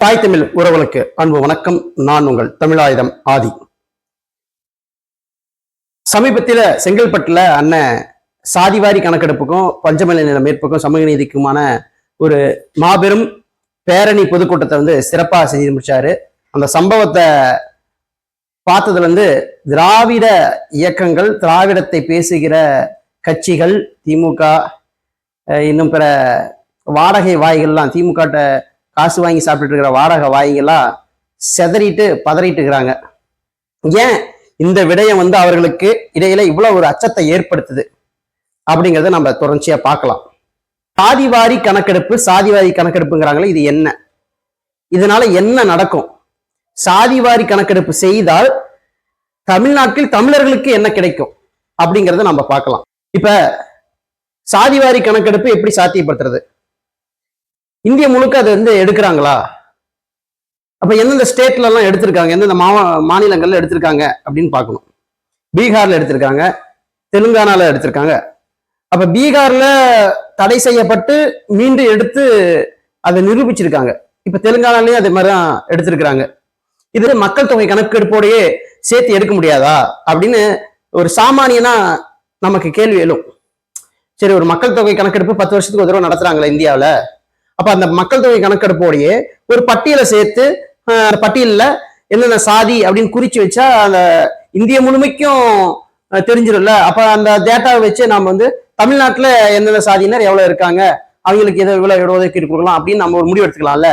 தாய் தமிழ் உறவுகளுக்கு அன்பு வணக்கம். நான் உங்கள் தமிழாயுதம் ஆதி. சமீபத்தில் செங்கல்பட்டுல அண்ணன் சாதிவாரி கணக்கெடுப்புக்கும் பஞ்சமலை நில மீட்புக்கும் சமூக நீதிக்குமான ஒரு மாபெரும் பேரணி பொதுக்கூட்டத்தை சிறப்பாக செஞ்சு முடிச்சாரு. அந்த சம்பவத்தை பார்த்ததுல திராவிட இயக்கங்கள், திராவிடத்தை பேசுகிற கட்சிகள், திமுக இன்னும் பிற வாடகை வாய்கள்லாம், திமுக காசு வாங்கி சாப்பிட்டு இருக்கிற வாடகை வாய்கெல்லாம் செதறிட்டு பதறிட்டு இருக்கிறாங்க. ஏன் இந்த விடயம் அவர்களுக்கு இடையில இவ்வளவு ஒரு அச்சத்தை ஏற்படுத்துது அப்படிங்கிறத நம்ம தொடர்ச்சியா பார்க்கலாம். சாதிவாரி கணக்கெடுப்பு, சாதிவாரி கணக்கெடுப்புங்கிறாங்களே, இது என்ன? இதனால என்ன நடக்கும்? சாதிவாரி கணக்கெடுப்பு செய்தால் தமிழ்நாட்டில் தமிழர்களுக்கு என்ன கிடைக்கும் அப்படிங்கிறத நம்ம பார்க்கலாம். இப்ப சாதிவாரி கணக்கெடுப்பு எப்படி சாத்தியப்படுத்துறது? இந்திய முழுக்க அது எடுக்கிறாங்களா? அப்ப எந்தெந்த ஸ்டேட்ல எல்லாம் எடுத்திருக்காங்க, எந்தெந்த மாநிலங்கள்ல எடுத்திருக்காங்க அப்படின்னு பார்க்கணும். பீகார்ல எடுத்திருக்காங்க, தெலுங்கானால எடுத்திருக்காங்க. அப்ப பீகார்ல தடை செய்யப்பட்டு மீண்டும் எடுத்து அதை நிரூபிச்சிருக்காங்க. இப்ப தெலுங்கானாலையும் அதே மாதிரிதான் எடுத்திருக்கிறாங்க. இது மக்கள் தொகை கணக்கெடுப்போடையே சேர்த்து எடுக்க முடியாதா அப்படின்னு ஒரு சாமானியனா நமக்கு கேள்வி எழும். சரி, ஒரு மக்கள் தொகை கணக்கெடுப்பு 10 வருஷத்துக்கு ஒரு தடவை நடத்துறாங்களா இந்தியாவில? அப்ப அந்த மக்கள் தொகை கணக்கெடுப்போடையே ஒரு பட்டியலை சேர்த்து, அந்த பட்டியலில் என்னென்ன சாதி அப்படின்னு குறிச்சு வச்சா அந்த இந்திய முழுமைக்கும் தெரிஞ்சிடும்ல. அப்ப அந்த டேட்டாவை வச்சு நாம தமிழ்நாட்டுல எந்தெந்த சாதியினர் எவ்வளவு இருக்காங்க, அவங்களுக்கு இவ்வளவு இடஒதுக்கீடு கொடுக்கலாம் அப்படின்னு நம்ம ஒரு முடிவு எடுத்துக்கலாம்ல.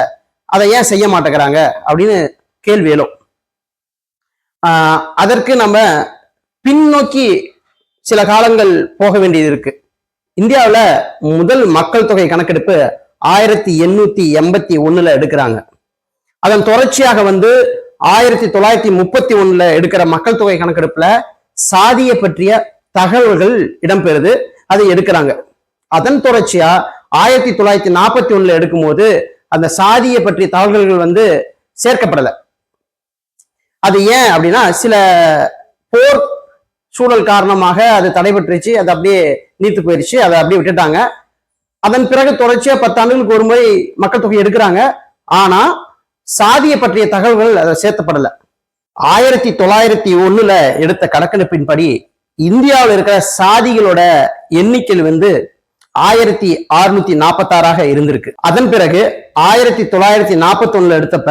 அதை ஏன் செய்ய மாட்டேங்கிறாங்க அப்படின்னு கேள்வி எழும். அதற்கு நம்ம பின்னோக்கி சில காலங்கள் போக வேண்டியது இருக்கு. இந்தியாவில் முதல் மக்கள் தொகை கணக்கெடுப்பு 1881 எடுக்கிறாங்க. அதன் தொடர்ச்சியாக 1931 எடுக்கிற மக்கள் தொகை கணக்கெடுப்புல சாதியை பற்றிய தகவல்கள் இடம்பெறுது, அதை எடுக்கிறாங்க. அதன் தொடர்ச்சியா 1941 எடுக்கும் போது அந்த சாதியை பற்றிய தகவல்கள் சேர்க்கப்படலை. அது ஏன் அப்படின்னா, சில போர் சூழல் காரணமாக அது தடைபட்டுருச்சு, அது அப்படியே நீத்து போயிடுச்சு, அதை அப்படியே விட்டுட்டாங்க. அதன் பிறகு தொடர்ச்சியா 10 ஆண்டுகளுக்கு ஒரு முறை மக்கள் தொகை எடுக்கிறாங்க. ஆனா சாதியை பற்றிய தகவல்கள் அதை சேர்த்தப்படல. 1901 எடுத்த கணக்கெடுப்பின்படி இந்தியாவில் இருக்கிற சாதிகளோட எண்ணிக்கை 1646 இருந்திருக்கு. அதன் பிறகு 1941 எடுத்தப்ப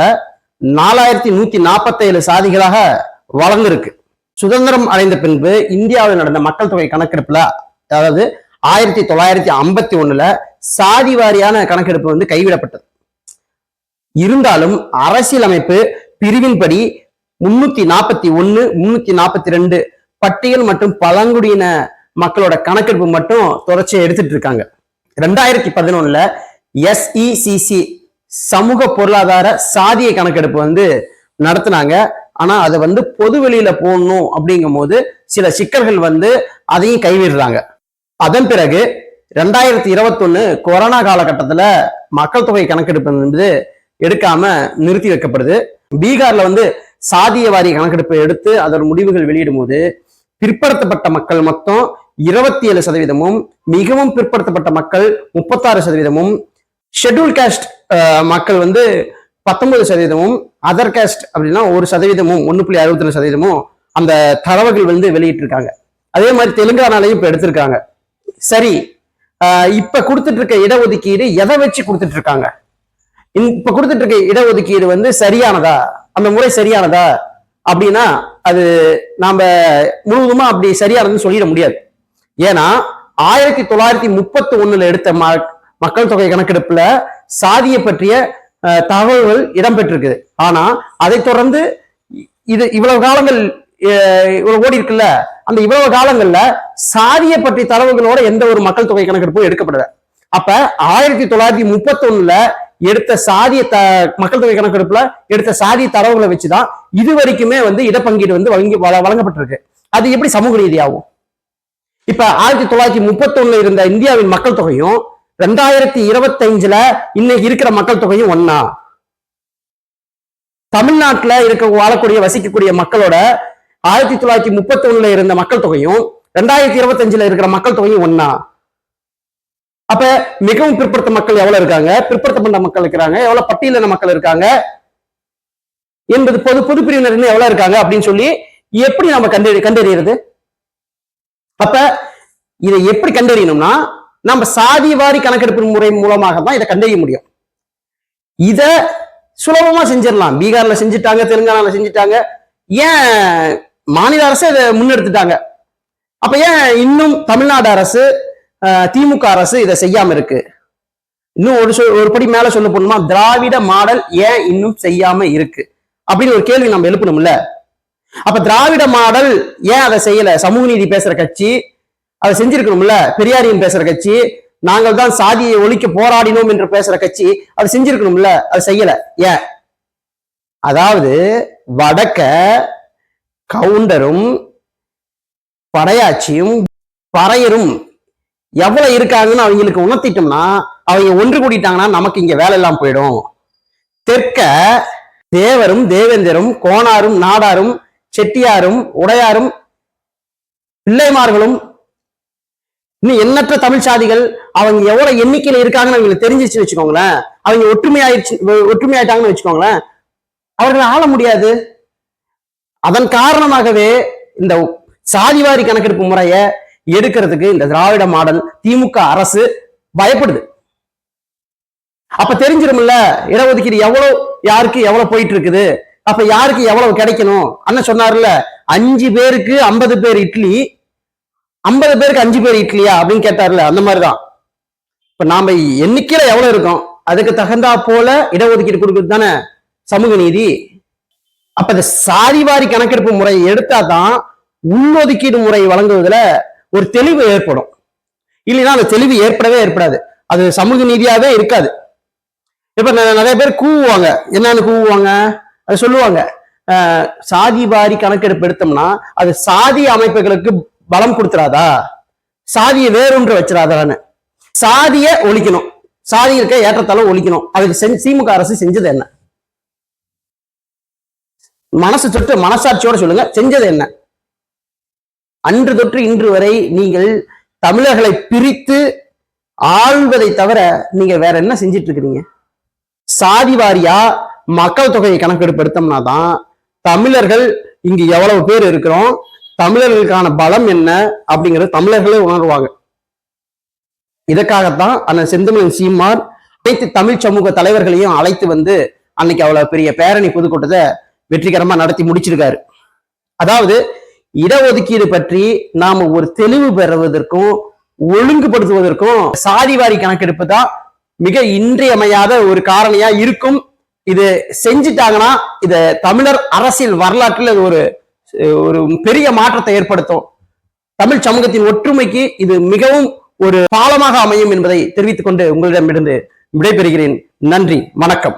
4147 சாதிகளாக வளர்ந்திருக்கு. சுதந்திரம் அடைந்த பின்பு இந்தியாவில் நடந்த மக்கள் தொகை கணக்கெடுப்புல, அதாவது 1951 சாதி வாரியான கணக்கெடுப்பு கைவிடப்பட்டது. இருந்தாலும் அரசியலமைப்பு பிரிவின்படி 341, 342 பட்டியல் மற்றும் பழங்குடியின மக்களோட கணக்கெடுப்பு மட்டும் தொடர்ச்சியை எடுத்துட்டு இருக்காங்க. 2011 SECC சமூக பொருளாதார சாதிய கணக்கெடுப்பு நடத்தினாங்க. ஆனா அதை பொது வெளியில போடணும் அப்படிங்கும் போது சில சிக்கல்கள் அதையும் கைவிடுறாங்க. அதன் பிறகு 2021 கொரோனா காலகட்டத்துல மக்கள் தொகை கணக்கெடுப்பு எடுக்காம நிறுத்தி வைக்கப்படுது. பீகார்ல சாதிய வாரிய கணக்கெடுப்பு எடுத்து அதோட முடிவுகள் வெளியிடும் போது பிற்படுத்தப்பட்ட மக்கள் மொத்தம் 27%, மிகவும் பிற்படுத்தப்பட்ட மக்கள் 36%, ஷெட்யூல் காஸ்ட் மக்கள் 19%, அதர் காஸ்ட் அப்படின்னா 1%, 1.62% அந்த தரவுகள் வெளியிட்டிருக்காங்க. அதே மாதிரி தெலுங்கானாலையும் இப்ப எடுத்திருக்காங்க. சரி, இப்ப கொடுத்துட்டு இருக்க இடஒதுக்கீடு எதை வச்சு கொடுத்துட்டு இருக்காங்க? இப்ப கொடுத்துட்டு இருக்க இடஒதுக்கீடு சரியானதா, அந்த முறை சரியானதா அப்படின்னா அது நாம முழுவதுமா அப்படி சரியானதுன்னு சொல்லிட முடியாது. ஏன்னா 1931 எடுத்த மக்கள் தொகை கணக்கெடுப்புல சாதியை பற்றிய தகவல்கள் இடம்பெற்றிருக்குது. ஆனா அதை தொடர்ந்து இது இவ்வளவு காலங்கள் இவ்வளவு ஓடி இருக்குல்ல, அந்த இவ்வளவு காலங்கள்ல சாதியை பற்றிய தரவுகளோட எந்த ஒரு மக்கள் தொகை கணக்கெடுப்பும் எடுக்கப்படல. அப்ப 1931 எடுத்த சாதிய மக்கள் தொகை கணக்கெடுப்புல எடுத்த சாதிய தரவுகளை வச்சுதான் இது வரைக்குமே இடப்பங்கீடு வழங்கப்பட்டிருக்கு. அது எப்படி சமூக நீதியாகும்? இப்ப 1931 இருந்த இந்தியாவின் மக்கள் தொகையும் 2025 இன்னைக்கு இருக்கிற மக்கள் தொகையும் ஒன்னா? தமிழ்நாட்டுல வாழக்கூடிய வசிக்கக்கூடிய மக்களோட 1931 இருந்த மக்கள் தொகையும் 2025 இருக்கிற மக்கள் தொகையும் ஒன்னா? அப்ப மிகவும் பிற்படுத்த மக்கள் எவ்வளவு இருக்காங்க, பிற்படுத்தப்பட்ட மக்கள் இருக்கிறாங்க, எவ்வளவு பட்டியலின மக்கள் இருக்காங்க என்பது பொது பிரிவினர் எவ்வளவு இருக்காங்க அப்படின்னு சொல்லி எப்படி நம்ம கண்டறியறது? அப்ப இதை எப்படி கண்டறியணும்னா நம்ம சாதி வாரி கணக்கெடுப்பு முறை மூலமாக தான் இதை கண்டறிய முடியும். இத சுலபமா செஞ்சிடலாம். பீகார்ல செஞ்சுட்டாங்க, தெலுங்கானால செஞ்சுட்டாங்க, ஏன் மாநில அரசு இதை முன்னெடுத்துட்டாங்க. அப்ப ஏன் இன்னும் தமிழ்நாடு அரசு, திமுக அரசு இதை செய்யாம இருக்கு? இன்னும் ஒரு படி மேல சொல்ல போனோமா, திராவிட மாடல் ஏன் இன்னும் செய்யாம இருக்கு அப்படின்னு ஒரு கேள்வி நம்ம எழுப்பணும்ல. அப்ப திராவிட மாடல் ஏன் அதை செய்யல? சமூக நீதி பேசுற கட்சி அதை செஞ்சிருக்கணும்ல. பெரியாரியம் பேசுற கட்சி, நாங்கள் தான் சாதியை ஒழிக்க போராடினோம் என்று பேசுற கட்சி அதை செஞ்சிருக்கணும்ல, அதை செய்யல. ஏன்? அதாவது வடக்க கவுண்டரும் படையாட்சியும் பறையரும் எவ்வளவு இருக்காங்கன்னு அவங்களுக்கு உணர்த்திட்டோம்னா, அவங்க ஒன்று கூடிட்டாங்கன்னா நமக்கு இங்க வேலை எல்லாம் போயிடும். தெற்க தேவரும் தேவேந்தரும் கோணாரும் நாடாரும் செட்டியாரும் உடையாரும் பிள்ளைமார்களும் இன்னும் எண்ணற்ற தமிழ் சாதிகள் அவங்க எவ்வளவு எண்ணிக்கையில இருக்காங்கன்னு அவங்களுக்கு தெரிஞ்சிச்சு வச்சுக்கோங்களேன், அவங்க ஒற்றுமையாயிட்டாங்கன்னு வச்சுக்கோங்களேன், அவர்கள் ஆள முடியாது. அதன் காரணமாகவே இந்த சாதிவாரி கணக்கெடுப்பு முறையை எடுக்கிறதுக்கு இந்த திராவிட மாடல் திமுக அரசு பயப்படுது. அப்ப தெரிஞ்சிரும்ல இடஒதுக்கீடு எவ்வளவு, யாருக்கு எவ்வளவு போயிட்டு இருக்குது, அப்ப யாருக்கு எவ்வளவு கிடைக்கணும். அண்ணன் சொன்னார்ல, 5 பேருக்கு 50 பேர் இட்லி, 50 பேருக்கு 5 பேர் இட்லியா அப்படின்னு கேட்டார்ல, அந்த மாதிரிதான் இப்ப நாம எண்ணிக்கையில எவ்வளவு இருக்கோம் அதுக்கு தகுந்தா போல இடஒதுக்கீடு கொடுக்குறது தானே சமூக நீதி. அப்ப இந்த சாதிவாரி கணக்கெடுப்பு முறையை எடுத்தாதான் உள்ஒதுக்கீடு முறை வழங்குவதுல ஒரு தெளிவு ஏற்படும். இல்லைன்னா அந்த தெளிவு ஏற்படாது, அது சமூக நீதியாவே இருக்காது. இப்ப நிறைய பேர் கூவுவாங்க, என்னன்னு கூவுவாங்க, அது சொல்லுவாங்க, சாதி வாரி கணக்கெடுப்பு எடுத்தோம்னா அது சாதி அமைப்புகளுக்கு பலம் கொடுத்துறாதா, சாதியை வேறொன்று வச்சிடாதான்னு. சாதிய ஒழிக்கணும், சாதி இருக்க ஏற்றத்தாலும் ஒழிக்கணும். அதுக்கு திமுக அரசு செஞ்சது என்ன? மனசு தொட்டு மனசாட்சியோட சொல்லுங்க, செஞ்சது என்ன? அன்று தொற்று இன்று வரை நீங்கள் தமிழர்களை பிரித்து ஆள்வதை தவிர நீங்க வேற என்ன செஞ்சிட்டு இருக்கிறீங்க? சாதி வாரியா மக்கள் தொகையை கணக்கெடுப்பு எடுத்தோம்னா தான் தமிழர்கள் இங்கு எவ்வளவு பேர் இருக்கிறோம், தமிழர்களுக்கான பலம் என்ன அப்படிங்கிறது தமிழர்களே உணர்வாங்க. இதற்காகத்தான் அந்த செந்தமிழன் சீமான் அனைத்து தமிழ் சமூக தலைவர்களையும் அழைத்து வந்து அன்னைக்கு அவ்வளவு பெரிய பேரணி பொதுக்கூட்டத்தை வெற்றிகரமா நடத்தி முடிச்சிருக்காரு. அதாவது இடஒதுக்கீடு பற்றி நாம ஒரு தெளிவு பெறுவதற்கும் ஒழுங்குபடுத்துவதற்கும் சாதிவாரி கணக்கெடுப்பு தான் மிக இன்றியமையாத ஒரு காரணியா இருக்கும். இது செஞ்சுட்டாங்கன்னா இது தமிழர் அரசியல் வரலாற்றில் ஒரு ஒரு பெரிய மாற்றத்தை ஏற்படுத்தும். தமிழ் சமூகத்தின் ஒற்றுமைக்கு இது மிகவும் ஒரு பாலமாக அமையும் என்பதை தெரிவித்துக் கொண்டு உங்களிடமிருந்து விடைபெறுகிறேன். நன்றி, வணக்கம்.